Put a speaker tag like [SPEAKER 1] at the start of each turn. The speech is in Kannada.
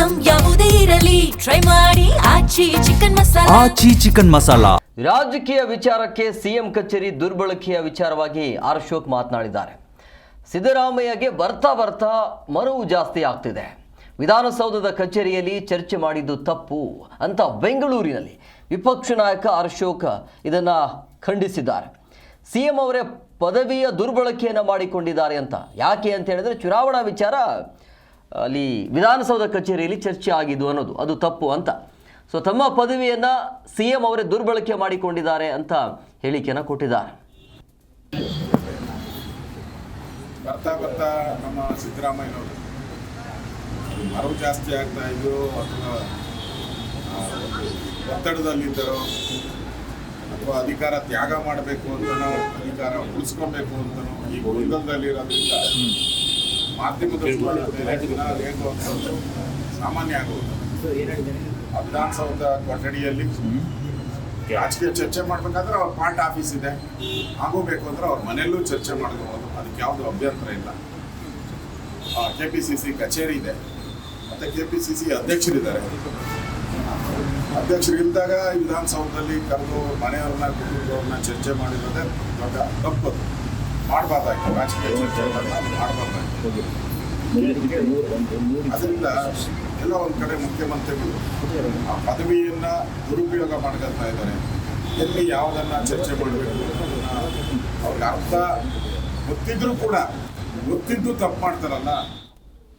[SPEAKER 1] ಐಟಂ ಯಾವುದೇ ಇರಲಿ ಟ್ರೈ ಮಾಡಿ ಆಚಿ ಚಿಕನ್ ಮಸಾಲಾ.
[SPEAKER 2] ರಾಜಕೀಯ ವಿಚಾರಕ್ಕೆ ಸಿಎಂ ಕಚೇರಿ ದುರ್ಬಳಕೆಯ ವಿಚಾರವಾಗಿ ಆರ್ ಅಶೋಕ್ ಮಾತನಾಡಿದ್ದಾರೆ. ಸಿದ್ದರಾಮಯ್ಯಗೆ ಬರ್ತಾ ಮರವು ಜಾಸ್ತಿ ಆಗ್ತಿದೆ. ವಿಧಾನಸೌಧದ ಕಚೇರಿಯಲ್ಲಿ ಚರ್ಚೆ ಮಾಡಿದ್ದು ತಪ್ಪು ಅಂತ ಬೆಂಗಳೂರಿನಲ್ಲಿ ವಿಪಕ್ಷ ನಾಯಕ ಆರ್ ಅಶೋಕ್ ಇದನ್ನ ಖಂಡಿಸಿದ್ದಾರೆ. ಸಿಎಂ ಅವರೇ ಪದವಿಯ ದುರ್ಬಳಕೆಯನ್ನು ಮಾಡಿಕೊಂಡಿದ್ದಾರೆ ಅಂತ. ಯಾಕೆ ಅಂತ ಹೇಳಿದ್ರೆ ಚುನಾವಣಾ ವಿಚಾರ ಅಲ್ಲಿ ವಿಧಾನಸೌಧ ಕಚೇರಿಯಲ್ಲಿ ಚರ್ಚೆ ಆಗಿದ್ದು ಅನ್ನೋದು ಅದು ತಪ್ಪು ಅಂತ. ಸೊ ತಮ್ಮ ಪದವಿಯನ್ನು ಸಿಎಂ ಅವರೇ ದುರ್ಬಳಕೆ ಮಾಡಿಕೊಂಡಿದ್ದಾರೆ ಅಂತ ಹೇಳಿಕೆಯನ್ನು ಕೊಟ್ಟಿದ್ದಾರೆ.
[SPEAKER 3] ಬರ್ತಾ ನಮ್ಮ ಸಿದ್ದರಾಮಯ್ಯನವರು ಮರವು ಜಾಸ್ತಿ ಆಗ್ತಾ ಇದ್ದು ಅಥವಾ ಒತ್ತಡದಲ್ಲಿದ್ದರು ಅಥವಾ ಅಧಿಕಾರ ತ್ಯಾಗ ಮಾಡಬೇಕು ಅಂತನೋ ಅಧಿಕಾರ ಉಳಿಸ್ಕೊಬೇಕು ಅಂತನೋ ಈ ಗೊಂದಲದಲ್ಲಿರೋದ್ರಿಂದ ಮಾಧ್ಯಮದ ರೇಖು ಅಂತಂದು ಸಾಮಾನ್ಯ ಆಗುವುದು. ವಿಧಾನಸೌಧ ಕೊಠಡಿಯಲ್ಲಿ ರಾಜಕೀಯ ಚರ್ಚೆ ಮಾಡಬೇಕಾದ್ರೆ ಅವ್ರ ಪಾರ್ಟ್ ಆಫೀಸ್ ಇದೆ, ಆಗೋಬೇಕು ಅಂದ್ರೆ ಅವ್ರ ಮನೆಯಲ್ಲೂ ಚರ್ಚೆ ಮಾಡ್ಕೋಬೋದು, ಅದಕ್ಕೆ ಯಾವುದು ಅಭ್ಯಂತರ ಇಲ್ಲ. KPCC ಕಚೇರಿ ಇದೆ, ಮತ್ತು KPCC ಅಧ್ಯಕ್ಷರಿದ್ದಾರೆ. ಅಧ್ಯಕ್ಷರಿದ್ದಾಗ ವಿಧಾನಸೌಧದಲ್ಲಿ ಕರೆದು ಮನೆಯವ್ರನ್ನ ಕುಟುಂಬದವ್ರನ್ನ ಚರ್ಚೆ ಮಾಡಿರೋದೇ ದೊಡ್ಡ ತಪ್ಪದು. ಮಾಡಬಾರ್ದಾಯ್ತು, ರಾಜಕೀಯ ಚರ್ಚೆ ಮಾಡಬಾರ್ದಾಯ್ತು. ಅದರಿಂದ ಎಲ್ಲ ಒಂದು ಕಡೆ ಮುಖ್ಯಮಂತ್ರಿಗಳು ಆ ಪದವಿಯನ್ನು ದುರುಪಯೋಗ ಮಾಡ್ಕೊಳ್ತಾ ಇದ್ದಾರೆ. ಎಲ್ಲಿ ಯಾವುದನ್ನು ಚರ್ಚೆ ಮಾಡಬೇಕು ಅವ್ರಿಗೆ ಅರ್ಥ ಗೊತ್ತಿದ್ರೂ ಕೂಡ ಗೊತ್ತಿದ್ದು ತಪ್ಪು ಮಾಡ್ತಾರಲ್ಲ,